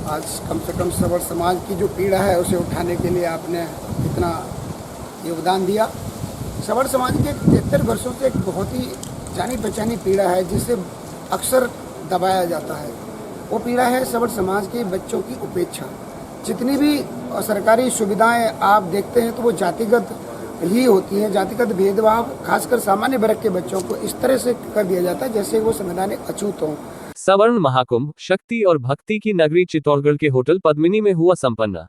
आज कम से कम सवर्ण समाज की जो पीड़ा है उसे उठाने के लिए आपने इतना योगदान दिया। सवर्ण समाज के 73 वर्षों से एक बहुत ही जानी पहचानी पीड़ा है जिसे अक्सर दबाया जाता है। वो पीड़ा है सवर्ण समाज के बच्चों की उपेक्षा। जितनी भी सरकारी सुविधाएं आप देखते हैं तो वो जातिगत ही होती हैं। जातिगत भेदभाव खासकर सामान्य वर्ग के बच्चों को इस तरह से कर दिया जाता है जैसे वो संवैधानिक अछूत हों। सवर्ण महाकुंभ शक्ति और भक्ति की नगरी चित्तौड़गढ़ के होटल पद्मिनी में हुआ संपन्न।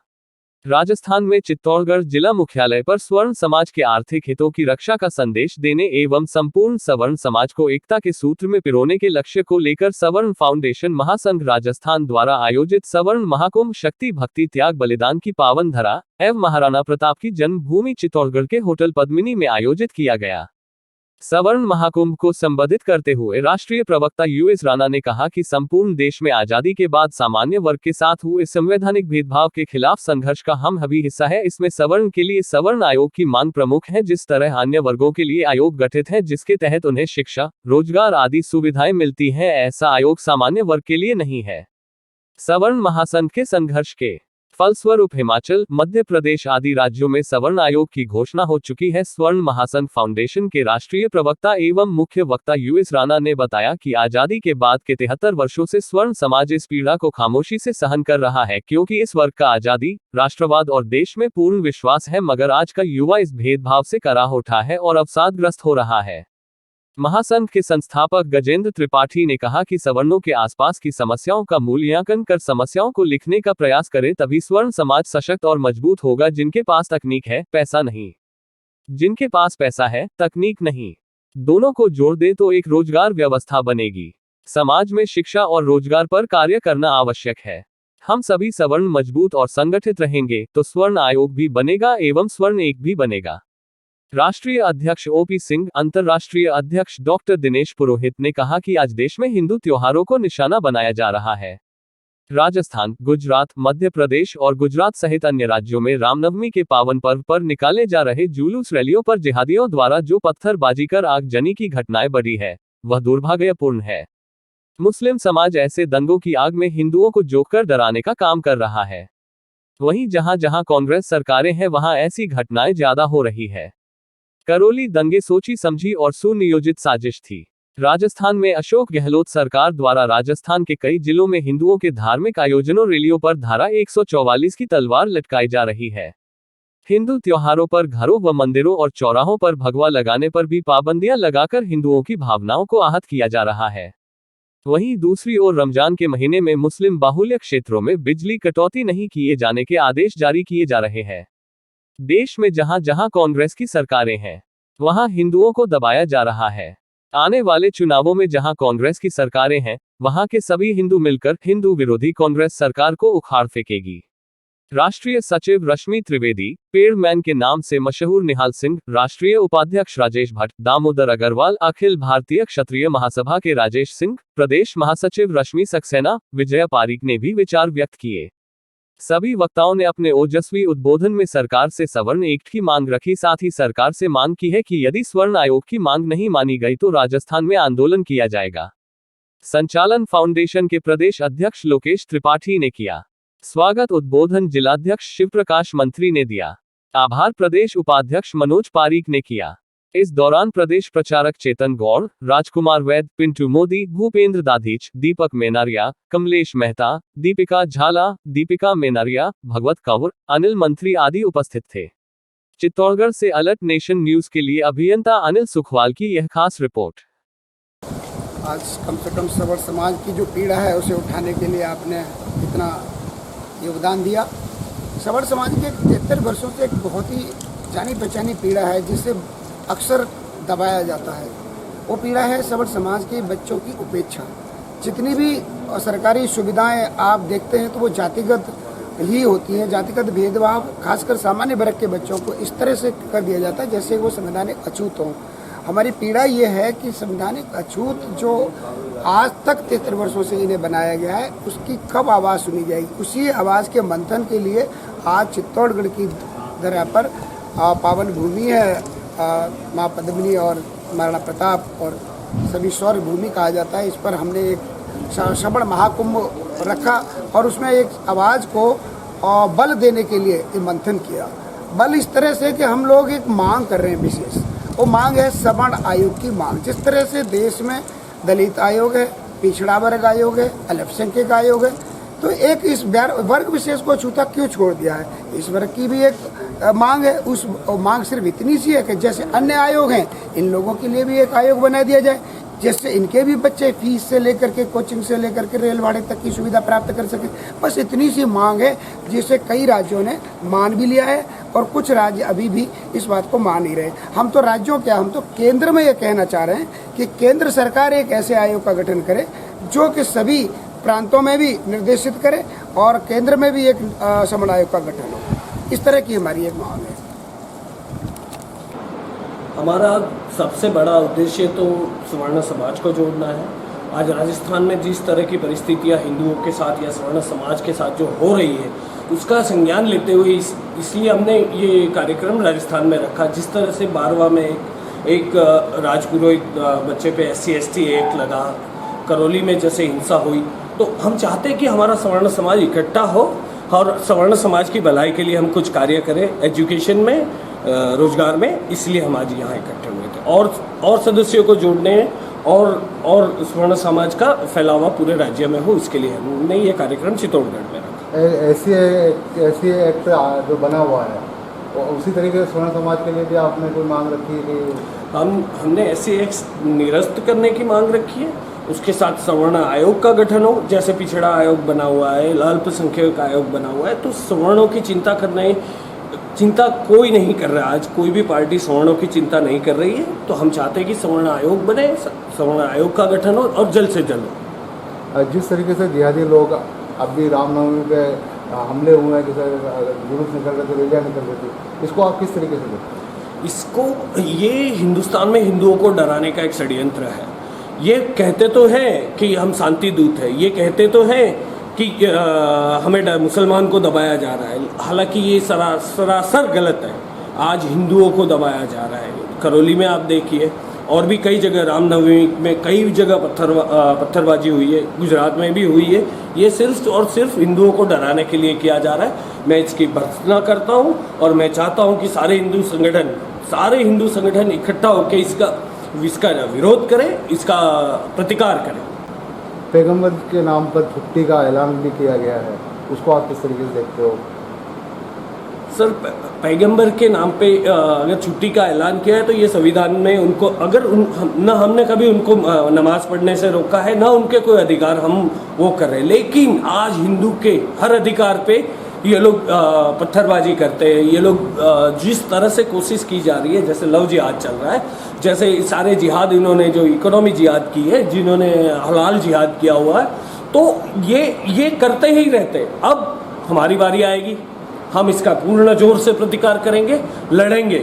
राजस्थान में चित्तौड़गढ़ जिला मुख्यालय पर स्वर्ण समाज के आर्थिक हितों की रक्षा का संदेश देने एवं संपूर्ण सवर्ण समाज को एकता के सूत्र में पिरोने के लक्ष्य को लेकर सवर्ण फाउंडेशन महासंघ राजस्थान द्वारा आयोजित सवर्ण महाकुंभ शक्ति भक्ति त्याग बलिदान की पावन धरा एवं महाराणा प्रताप की जन्मभूमि चित्तौड़गढ़ के होटल पद्मिनी में आयोजित किया गया। सवर्ण महाकुंभ को संबोधित करते हुए राष्ट्रीय प्रवक्ता यूएस राणा ने कहा कि संपूर्ण देश में आजादी के बाद सामान्य वर्ग के साथ हुए संवैधानिक भेदभाव के खिलाफ संघर्ष का हम सभी हिस्सा है। इसमें सवर्ण के लिए सवर्ण आयोग की मांग प्रमुख है। जिस तरह अन्य वर्गों के लिए आयोग गठित है जिसके तहत उन्हें शिक्षा, रोजगार आदि सुविधाएं मिलती हैं, ऐसा आयोग सामान्य वर्ग के लिए नहीं है। सवर्ण महासंघ के संघर्ष के फलस्वरूप हिमाचल, मध्य प्रदेश आदि राज्यों में सवर्ण आयोग की घोषणा हो चुकी है। स्वर्ण महासंघ फाउंडेशन के राष्ट्रीय प्रवक्ता एवं मुख्य वक्ता यूएस राणा ने बताया कि आजादी के बाद के 73 वर्षों से स्वर्ण समाज इस पीड़ा को खामोशी से सहन कर रहा है क्योंकि इस वर्ग का आजादी, राष्ट्रवाद और देश में पूर्ण विश्वास है, मगर आज का युवा इस भेदभाव से कराह उठा है और अवसादग्रस्त हो रहा है। महासंघ के संस्थापक गजेंद्र त्रिपाठी ने कहा कि सवर्णों के आसपास की समस्याओं का मूल्यांकन कर समस्याओं को लिखने का प्रयास करें, तभी स्वर्ण समाज सशक्त और मजबूत होगा। जिनके पास तकनीक है, पैसा नहीं, जिनके पास पैसा है, तकनीक नहीं, दोनों को जोड़ दे तो एक रोजगार व्यवस्था बनेगी। समाज में शिक्षा और रोजगार पर कार्य करना आवश्यक है। हम सभी सवर्ण मजबूत और संगठित रहेंगे तो स्वर्ण आयोग भी बनेगा एवं स्वर्ण एक भी बनेगा। राष्ट्रीय अध्यक्ष ओपी सिंह, अंतर्राष्ट्रीय अध्यक्ष डॉक्टर दिनेश पुरोहित ने कहा कि आज देश में हिंदू त्योहारों को निशाना बनाया जा रहा है। राजस्थान, गुजरात, मध्य प्रदेश और गुजरात सहित अन्य राज्यों में रामनवमी के पावन पर्व पर निकाले जा रहे जुलूस रैलियों पर जिहादियों द्वारा जो पत्थरबाजी कर आगजनी की घटनाएं बढ़ी है वह दुर्भाग्यपूर्ण है। मुस्लिम समाज ऐसे दंगों की आग में हिंदुओं को जोकर डराने का काम कर रहा है। वहीं जहां जहां कांग्रेस सरकारें हैं वहां ऐसी घटनाएं ज्यादा हो रही है। करौली दंगे सोची समझी और सुनियोजित साजिश थी। राजस्थान में अशोक गहलोत सरकार द्वारा राजस्थान के कई जिलों में हिंदुओं के धार्मिक आयोजनों रैलियों पर धारा 144 की तलवार लटकाई जा रही है। हिंदू त्योहारों पर घरों व मंदिरों और चौराहों पर भगवा लगाने पर भी पाबंदियां लगाकर हिंदुओं की भावनाओं को आहत किया जा रहा है। वहीं दूसरी ओर रमजान के महीने में मुस्लिम बाहुल्य क्षेत्रों में बिजली कटौती नहीं किए जाने के आदेश जारी किए जा रहे हैं। देश में जहां जहां कांग्रेस की सरकारें हैं वहां हिंदुओं को दबाया जा रहा है। आने वाले चुनावों में जहां कांग्रेस की सरकारें हैं वहां के सभी हिंदू मिलकर हिंदू विरोधी कांग्रेस सरकार को उखाड़ फेंकेगी। राष्ट्रीय सचिव रश्मि त्रिवेदी, पेड़मैन के नाम से मशहूर निहाल सिंह, राष्ट्रीय उपाध्यक्ष राजेश भट्ट, दामोदर अग्रवाल, अखिल भारतीय क्षत्रिय महासभा के राजेश सिंह, प्रदेश महासचिव रश्मि सक्सेना, विजया पारीक ने भी विचार व्यक्त किए। सभी वक्ताओं ने अपने ओजस्वी उद्बोधन में सरकार से सवर्ण एक्ट की मांग रखी। साथ ही सरकार से मांग की है कि यदि स्वर्ण आयोग की मांग नहीं मानी गई तो राजस्थान में आंदोलन किया जाएगा। संचालन फाउंडेशन के प्रदेश अध्यक्ष लोकेश त्रिपाठी ने किया। स्वागत उद्बोधन जिलाध्यक्ष शिवप्रकाश मंत्री ने दिया। आभार प्रदेश उपाध्यक्ष मनोज पारीक ने किया। इस दौरान प्रदेश प्रचारक चेतन गौड़, राजकुमार वैद, पिंटू मोदी, भूपेंद्र दाधीच, दीपक मेनारिया, कमलेश मेहता, दीपिका झाला, दीपिका मेनारिया, भगवत कंवर, अनिल मंत्री आदि उपस्थित थे। चित्तौड़गढ़ से अलर्ट नेशन न्यूज के लिए अभियंता अनिल सुखवाल की यह खास रिपोर्ट। आज कम से कम सवर्ण समाज की जो पीड़ा है उसे उठाने के लिए आपने इतना योगदान दिया। सवर्ण समाज के 73 वर्षों से एक बहुत ही जानी पहचानी पीड़ा है जिसे अक्सर दबाया जाता है। वो पीड़ा है सवर्ण समाज के बच्चों की उपेक्षा। जितनी भी सरकारी सुविधाएं आप देखते हैं तो वो जातिगत ही होती हैं। जातिगत भेदभाव खासकर सामान्य वर्ग के बच्चों को इस तरह से कर दिया जाता है जैसे वो संवैधानिक अछूत हों। हमारी पीड़ा ये है कि संवैधानिक अछूत जो आज तक 73 वर्षों से इन्हें बनाया गया है उसकी कब आवाज़ सुनी जाएगी। उसी आवाज़ के मंथन के लिए आज चित्तौड़गढ़ की धरा पर पावन भूमि है माँ पद्मिनी और महाराणा प्रताप और सभी शौर्य भूमि कहा जाता है। इस पर हमने एक सवर्ण महाकुंभ रखा और उसमें एक आवाज़ को बल देने के लिए ये मंथन किया। बल इस तरह से कि हम लोग एक मांग कर रहे हैं विशेष, वो मांग है सवर्ण आयोग की मांग। जिस तरह से देश में दलित आयोग है, पिछड़ा वर्ग आयोग है, अल्पसंख्यक आयोग है, तो एक इस वर्ग विशेष को छूता क्यों छोड़ दिया है? इस वर्ग की भी एक मांग है। उस मांग सिर्फ इतनी सी है कि जैसे अन्य आयोग हैं, इन लोगों के लिए भी एक आयोग बना दिया जाए, जिससे इनके भी बच्चे फीस से लेकर के, कोचिंग से लेकर के, रेल भाड़े तक की सुविधा प्राप्त कर सके। बस इतनी सी मांग है जिसे कई राज्यों ने मान भी लिया है और कुछ राज्य अभी भी इस बात को मान नहीं रहे। हम तो राज्यों क्या, हम तो केंद्र में ये कहना चाह रहे हैं कि केंद्र सरकार एक ऐसे आयोग का गठन करे जो कि सभी प्रांतों में भी निर्देशित करे और केंद्र में भी एक सवर्ण आयोग का गठन हो। इस तरह की हमारी एक मांग है। हमारा सबसे बड़ा उद्देश्य तो सवर्ण समाज को जोड़ना है। आज राजस्थान में जिस तरह की परिस्थितियां हिंदुओं के साथ या सवर्ण समाज के साथ जो हो रही है, उसका संज्ञान लेते हुए इसलिए हमने ये कार्यक्रम राजस्थान में रखा। जिस तरह से बारवा में एक राजपुरोहित बच्चे पे SC/ST एक्ट लगा, करौली में जैसे हिंसा हुई, तो हम चाहते हैं कि हमारा सवर्ण समाज इकट्ठा हो और सवर्ण समाज की भलाई के लिए हम कुछ कार्य करें, एजुकेशन में, रोजगार में। इसलिए हम आज यहाँ इकट्ठे हुए थे और सदस्यों को जोड़ने और सवर्ण समाज का फैलावा पूरे राज्य में हो, इसके लिए हमने ये कार्यक्रम चित्तौड़गढ़ में रखा। ऐसी एक्ट जो बना हुआ है, और उसी तरीके से सवर्ण समाज के लिए भी आपने कोई मांग रखी है कि हमने ऐसी एक्ट निरस्त करने की मांग रखी है। उसके साथ सवर्ण आयोग का गठन हो, जैसे पिछड़ा आयोग बना हुआ है, अल्पसंख्यक आयोग बना हुआ है। तो सवर्णों की चिंता कोई नहीं कर रहा। आज कोई भी पार्टी सवर्णों की चिंता नहीं कर रही है। तो हम चाहते हैं कि सवर्ण आयोग बने, सवर्ण आयोग का गठन हो और जल्द से जल्द हो। जिस तरीके से जिहादी लोग अब भी रामनवमी पे हमले हुए हैं, जैसे जुलूस निकल रहे थे, रैलियाँ निकल रही थी, इसको आप किस तरीके से देखते हैं? इसको, ये हिंदुस्तान में हिंदुओं को डराने का एक षड्यंत्र है। ये कहते तो हैं कि हम शांति दूत हैं, ये कहते तो हैं कि हमें मुसलमान को दबाया जा रहा है, हालांकि ये सरासर गलत है। आज हिंदुओं को दबाया जा रहा है। करौली में आप देखिए, और भी कई जगह रामनवमी में कई जगह पत्थरबाजी हुई है, गुजरात में भी हुई है। ये सिर्फ और सिर्फ हिंदुओं को डराने के लिए किया जा रहा है। मैं इसकी भर्त्सना करता हूँ और मैं चाहता हूँ कि सारे हिंदू संगठन इकट्ठा होकर इसका विरोध करें, इसका प्रतिकार करें। पैगंबर के नाम पर छुट्टी का ऐलान भी किया गया है, उसको आप किस तरीके से देखते हो? सर, पैगंबर के नाम पे अगर छुट्टी का ऐलान किया है तो ये संविधान में उनको, अगर न हमने कभी उनको नमाज पढ़ने से रोका है, ना उनके कोई अधिकार हम वो कर रहे हैं। लेकिन आज हिंदू के हर अधिकार पे ये लोग पत्थरबाजी करते हैं। ये लोग जिस तरह से कोशिश की जा रही है, जैसे लव जिहाद चल रहा है, जैसे सारे जिहाद इन्होंने जो इकोनॉमी जिहाद की है, जिन्होंने हलाल जिहाद किया हुआ है, तो ये करते ही रहते। अब हमारी बारी आएगी, हम इसका पूर्ण जोर से प्रतिकार करेंगे, लड़ेंगे।